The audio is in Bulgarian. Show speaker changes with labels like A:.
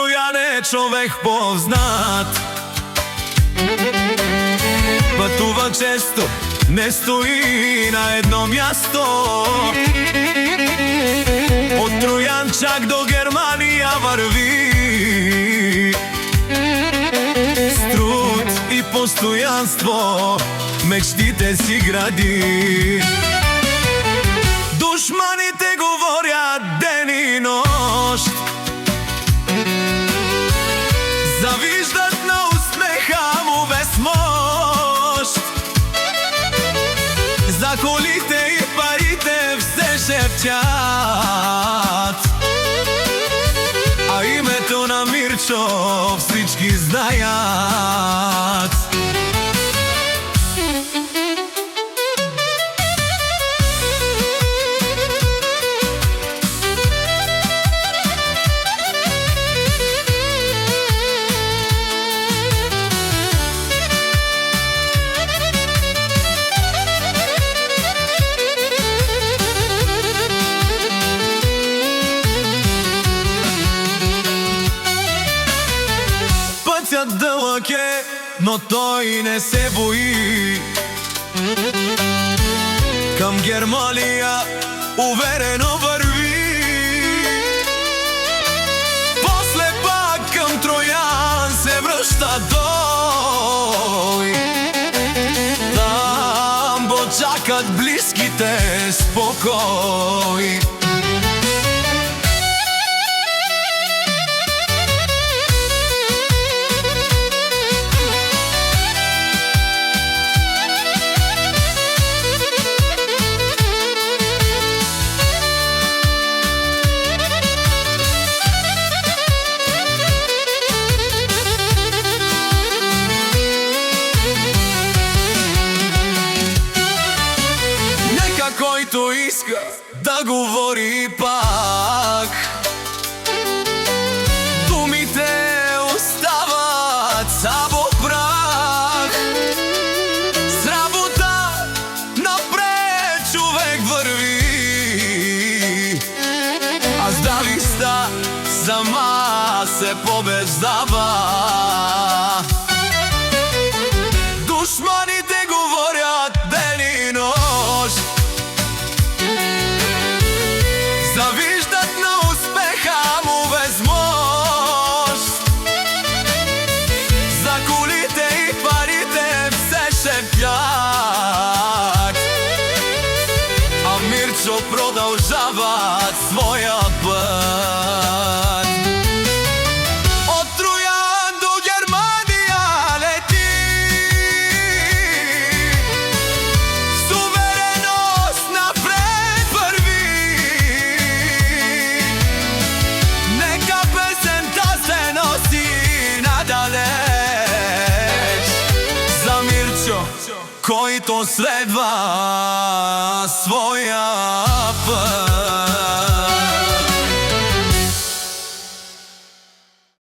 A: Тројан е човек познат, патува често, не стои на едно място. Од Тројан чак до Германија врви, с труд и постојанство мечтите си гради. Душманите говорят ден и нощ, завиждат на успеха му без мощ. За колите и парите все шепчат, а името на Мирчо всички знаят. Пътят дълъг е, но той не се бои. Към Германија уверено върви. После пак към Тројан се връща той. Там го чакат близките спокой. Който иска да говори пак, думите остават само прах. С работа напред човек върви, а с дависта сама се побеждава. Душманите говорят ден и нощ, завиждат на успеха му без мощ. За колите и парите все шепят, а Мирчо продължава своя път. От Тројан до Германија лети, с увереност напред върви. Нека песента се носи надалеч за Мирчо, който следва своя път.